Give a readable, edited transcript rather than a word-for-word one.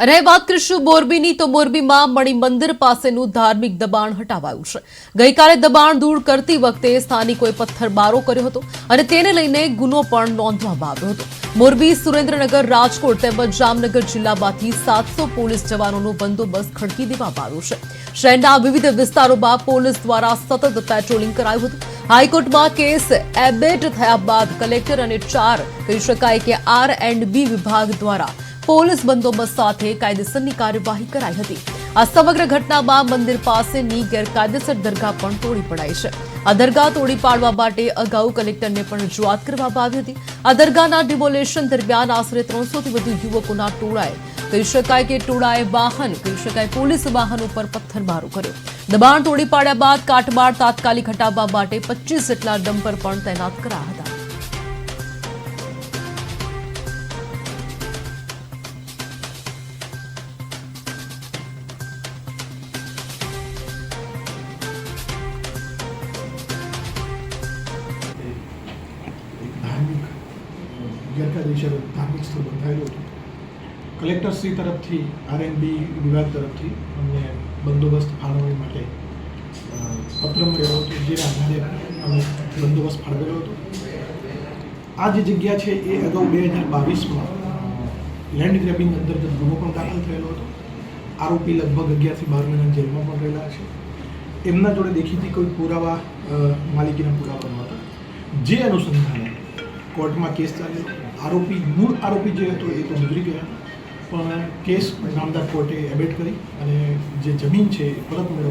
અને વાત કરીશું મોરબીની તો મોરબીમાં મણિ મંદિર પાસેનું ધાર્મિક દબાણ હટાવાયું છે। ગઈકાલે દબાણ દૂર કરતી વખતે સ્થાનિકોએ પથ્થરમારો કર્યો હતો અને તેને લઈને ગુનો પણ નોંધવામાં આવ્યો હતો। મોરબી, સુરેન્દ્રનગર, રાજકોટ તેમજ જામનગર જિલ્લામાંથી 700 પોલીસ જવાનોનો બંદોબસ્ત ખડકી દેવામાં આવ્યો છે। શહેરના વિવિધ વિસ્તારોમાં પોલીસ દ્વારા સતત પેટ્રોલિંગ કરાયું હતું। હાઈકોર્ટમાં કેસ એબેટ થયા બાદ કલેક્ટર અને 4 કહી શકાય કે R&B વિભાગ દ્વારા પોલીસ બંદોબસ્ત સાથે કાયદેસરની કાર્યવાહી કરાઈ હતી। આ સમગ્ર ઘટનામાં મંદિર પાસેની ગેરકાયદેસર દરગાહ પણ તોડી પડાઈ છે। આ દરગાહ તોડી પાડવા માટે અગાઉ કલેક્ટરને પણ રજૂઆત કરવામાં આવી હતી। આ દરગાહના ડિમોલેશન દરમિયાન આશરે 300 થી વધુ યુવકોના ટોળાએ કહી શકાય કે પોલીસ વાહન ઉપર પથ્થરમારો કર્યો। દબાણ તોડી પાડ્યા બાદ કાટમાળ તાત્કાલિક હટાવવા માટે 25 જેટલા ડમ્પર પણ તૈનાત કરાયા હતા। ગેરકાયદેસર ધાર્મિક સ્થળ બંધાયેલું હતું। કલેક્ટરશ્રી તરફથી R&B વિભાગ તરફથી અમને બંદોબસ્ત ફાળવણી માટે પત્ર મળ્યો હતો, જેના આધારે અમે બંદોબસ્ત ફાળવેલો હતો। આ જે જગ્યા છે એ અગાઉ 2022માં લેન્ડ ગ્રેબિંગ અંતર્ગત ગુનો પણ દાખલ થયેલો હતો। આરોપી લગભગ 11 થી 12 મહિના જેલમાં પણ રહેલા છે। એમના જોડે દેખીતી કોઈ પુરાવા માલિકીના પુરાવા નહોતા, જે અનુસંધાને કોર્ટમાં કેસ ચાલ્યો। મૂળ આરોપી જે હતો એ તો ગુજરી ગયા, પણ કેસ નામદાર કોર્ટે એબેટ કરી અને જે જમીન છે એ પરત મેળવવા